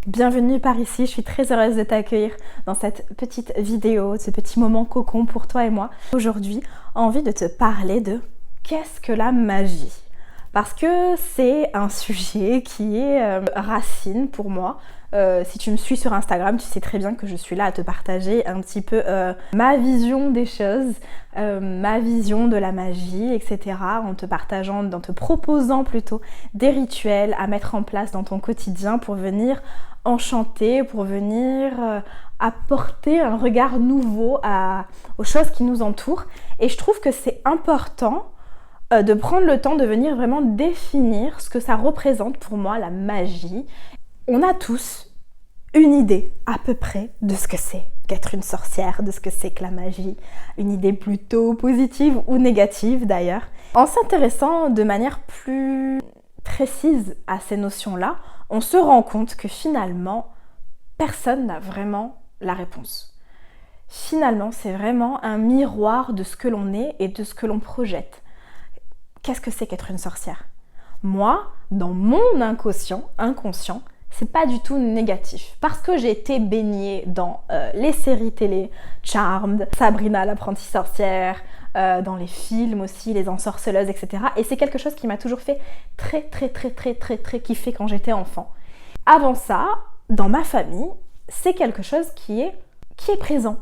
Bienvenue par ici, je suis très heureuse de t'accueillir dans cette petite vidéo, ce petit moment cocon pour toi et moi. Aujourd'hui, envie de te parler de qu'est-ce que la magie ? Parce que c'est un sujet qui est racine pour moi. Si tu me suis sur Instagram, tu sais très bien que je suis là à te partager un petit peu ma vision des choses, ma vision de la magie, etc. En te proposant plutôt des rituels à mettre en place dans ton quotidien pour venir enchanter, pour venir apporter un regard nouveau aux choses qui nous entourent. Et je trouve que c'est important de prendre le temps de venir vraiment définir ce que ça représente pour moi, la magie. On a tous une idée à peu près de ce que c'est qu'être une sorcière, de ce que c'est que la magie, une idée plutôt positive ou négative d'ailleurs. En s'intéressant de manière plus précise à ces notions-là, on se rend compte que finalement, personne n'a vraiment la réponse. Finalement, c'est vraiment un miroir de ce que l'on est et de ce que l'on projette. Qu'est-ce que c'est qu'être une sorcière ? Moi, dans mon inconscient, c'est pas du tout négatif. Parce que j'ai été baignée dans les séries télé, Charmed, Sabrina l'apprentie sorcière, dans les films aussi, les ensorceleuses, etc. Et c'est quelque chose qui m'a toujours fait très kiffer quand j'étais enfant. Avant ça, dans ma famille, c'est quelque chose qui est présent.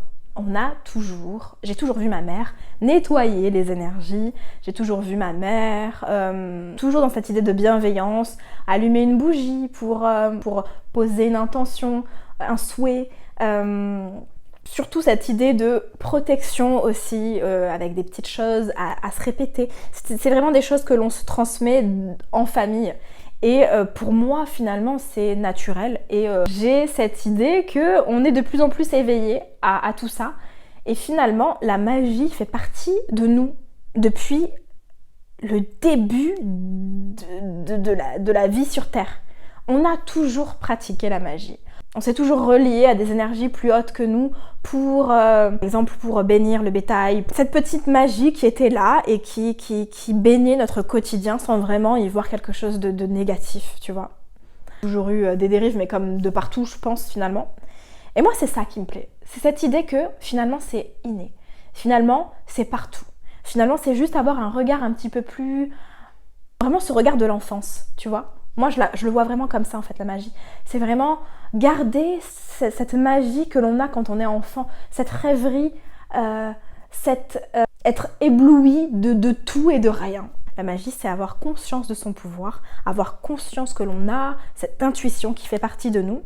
J'ai toujours vu ma mère nettoyer les énergies, j'ai toujours vu ma mère, toujours dans cette idée de bienveillance, allumer une bougie pour poser une intention, un souhait, surtout cette idée de protection aussi, avec des petites choses à se répéter. C'est vraiment des choses que l'on se transmet en famille. Et pour moi, finalement, c'est naturel. Et j'ai cette idée qu'on est de plus en plus éveillé à tout ça. Et finalement, la magie fait partie de nous depuis le début de la vie sur Terre. On a toujours pratiqué la magie. On s'est toujours relié à des énergies plus hautes que nous par exemple, pour bénir le bétail. Cette petite magie qui était là et qui baignait notre quotidien sans vraiment y voir quelque chose de négatif, tu vois. J'ai toujours eu des dérives, mais comme de partout, je pense, finalement. Et moi, c'est ça qui me plaît. C'est cette idée que, finalement, c'est inné. Finalement, c'est partout. Finalement, c'est juste avoir un regard un petit peu plus... Vraiment ce regard de l'enfance, tu vois. Moi, je le vois vraiment comme ça, en fait, la magie. C'est vraiment garder cette magie que l'on a quand on est enfant, cette rêverie, être ébloui de tout et de rien. La magie, c'est avoir conscience de son pouvoir, avoir conscience que l'on a cette intuition qui fait partie de nous.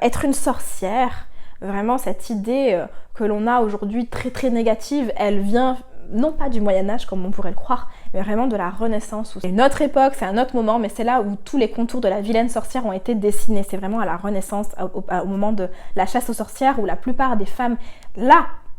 Être une sorcière, vraiment cette idée que l'on a aujourd'hui très négative, elle vient non pas du Moyen-Âge comme on pourrait le croire, mais vraiment de la Renaissance. C'est une autre époque, c'est un autre moment, mais c'est là où tous les contours de la vilaine sorcière ont été dessinés. C'est vraiment à la Renaissance, au moment de la chasse aux sorcières, où la plupart des femmes,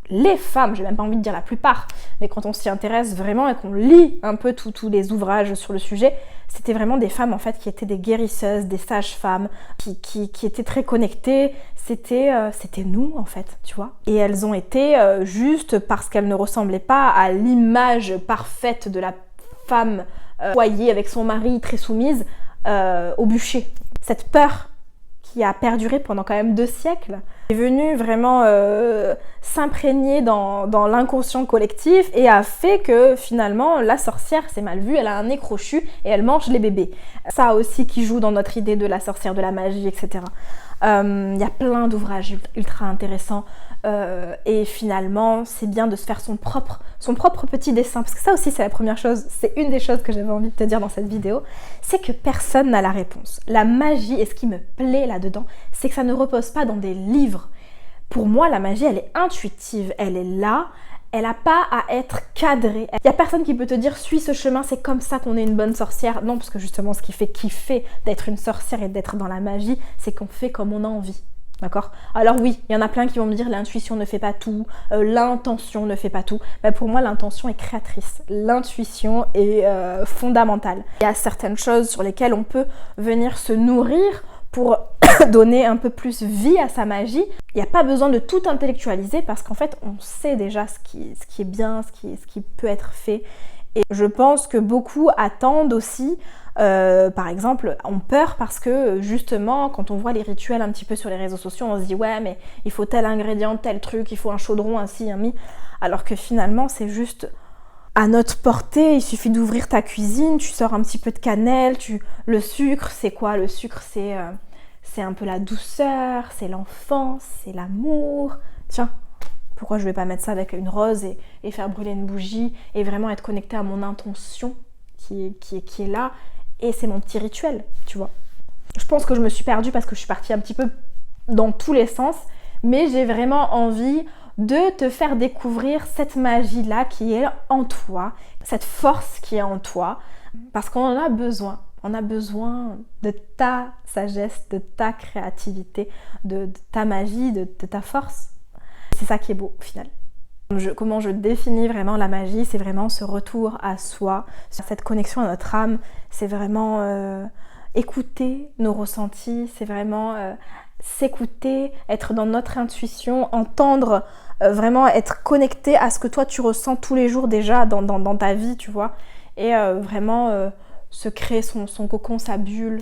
les femmes, j'ai même pas envie de dire la plupart, mais quand on s'y intéresse vraiment et qu'on lit un peu tous les ouvrages sur le sujet, c'était vraiment des femmes en fait qui étaient des guérisseuses, des sages-femmes, qui étaient très connectées. C'était nous en fait, tu vois. Et elles ont été juste parce qu'elles ne ressemblaient pas à l'image parfaite de la femme foyer avec son mari très soumise au bûcher. Cette peur qui a perduré pendant quand même 2 siècles, est venue vraiment s'imprégner dans l'inconscient collectif et a fait que finalement la sorcière, c'est mal vu, elle a un nez crochu et elle mange les bébés. Ça aussi qui joue dans notre idée de la sorcière, de la magie, etc. Il y a plein d'ouvrages ultra intéressants et finalement c'est bien de se faire son propre petit dessin, parce que ça aussi c'est la première chose, c'est une des choses que j'avais envie de te dire dans cette vidéo, c'est que personne n'a la réponse. La magie, et ce qui me plaît là-dedans, c'est que ça ne repose pas dans des livres. Pour moi, la magie, elle est intuitive, elle est là, elle n'a pas à être cadrée. Il n'y a personne qui peut te dire « suis ce chemin, c'est comme ça qu'on est une bonne sorcière ». Non, parce que justement, ce qui fait kiffer d'être une sorcière et d'être dans la magie, c'est qu'on fait comme on a envie. D'accord ? Alors oui, il y en a plein qui vont me dire l'intuition ne fait pas tout, l'intention ne fait pas tout. Mais pour moi, l'intention est créatrice. L'intuition est fondamentale. Il y a certaines choses sur lesquelles on peut venir se nourrir pour donner un peu plus vie à sa magie. Il n'y a pas besoin de tout intellectualiser parce qu'en fait, on sait déjà ce qui est bien, ce qui peut être fait. Et je pense que beaucoup attendent aussi, par exemple, ont peur parce que justement, quand on voit les rituels un petit peu sur les réseaux sociaux, on se dit ouais mais il faut tel ingrédient, tel truc, il faut un chaudron, un ci, un mi, alors que finalement c'est juste à notre portée, il suffit d'ouvrir ta cuisine, tu sors un petit peu de cannelle, le sucre, c'est quoi? Le sucre, c'est un peu la douceur, c'est l'enfance, c'est l'amour. Tiens, pourquoi je vais pas mettre ça avec une rose et faire brûler une bougie et vraiment être connectée à mon intention qui est là, et c'est mon petit rituel, tu vois. Je pense que je me suis perdue parce que je suis partie un petit peu dans tous les sens, mais j'ai vraiment envie de te faire découvrir cette magie-là qui est en toi, cette force qui est en toi, parce qu'on en a besoin. On a besoin de ta sagesse, de ta créativité, de ta magie, de ta force. C'est ça qui est beau au final. Comment je définis vraiment la magie, c'est vraiment ce retour à soi, cette connexion à notre âme, c'est vraiment écouter nos ressentis, c'est vraiment s'écouter, être dans notre intuition, entendre, vraiment être connecté à ce que toi tu ressens tous les jours déjà dans ta vie, tu vois, et vraiment se créer son cocon, sa bulle.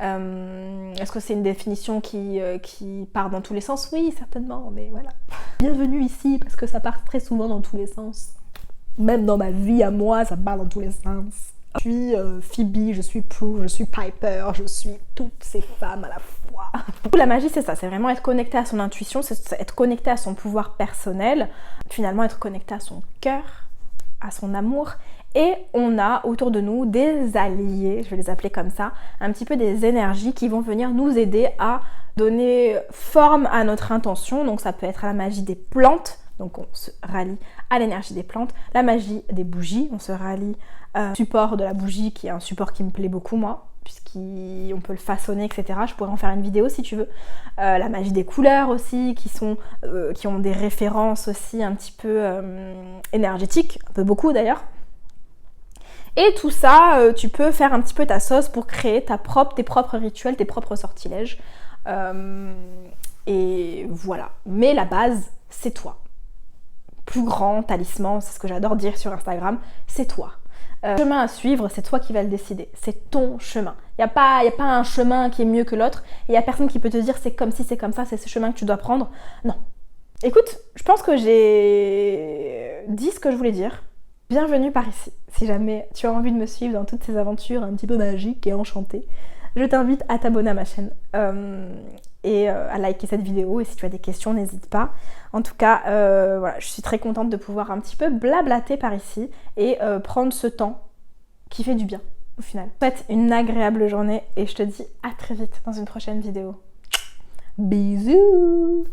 Est-ce que c'est une définition qui part dans tous les sens? Oui, certainement, mais voilà. Bienvenue ici, parce que ça part très souvent dans tous les sens. Même dans ma vie à moi, ça part dans tous les sens. Je suis Phoebe, je suis Prue, je suis Piper, je suis toutes ces femmes à la fois. La magie, c'est ça, c'est vraiment être connecté à son intuition, c'est être connecté à son pouvoir personnel, finalement être connecté à son cœur, à son amour. Et on a autour de nous des alliés, je vais les appeler comme ça, un petit peu des énergies qui vont venir nous aider à donner forme à notre intention. Donc ça peut être la magie des plantes, donc on se rallie à l'énergie des plantes, la magie des bougies, on se rallie au support de la bougie qui est un support qui me plaît beaucoup moi, puisqu'on peut le façonner, etc. Je pourrais en faire une vidéo si tu veux. La magie des couleurs aussi, qui ont des références aussi un petit peu énergétiques, un peu beaucoup d'ailleurs. Et tout ça, tu peux faire un petit peu ta sauce pour créer tes propres rituels, tes propres sortilèges. Et voilà. Mais la base, c'est toi. Plus grand talisman, c'est ce que j'adore dire sur Instagram, c'est toi. Le chemin à suivre, c'est toi qui vas le décider. C'est ton chemin. Il n'y a pas un chemin qui est mieux que l'autre. Il n'y a personne qui peut te dire c'est comme si, c'est comme ça, c'est ce chemin que tu dois prendre. Non. Écoute, je pense que j'ai dit ce que je voulais dire. Bienvenue par ici. Si jamais tu as envie de me suivre dans toutes ces aventures un petit peu magiques et enchantées, je t'invite à t'abonner à ma chaîne et à liker cette vidéo. Et si tu as des questions, n'hésite pas. En tout cas, voilà, je suis très contente de pouvoir un petit peu blablater par ici et prendre ce temps qui fait du bien au final. Je te souhaite une agréable journée et je te dis à très vite dans une prochaine vidéo. Bisous!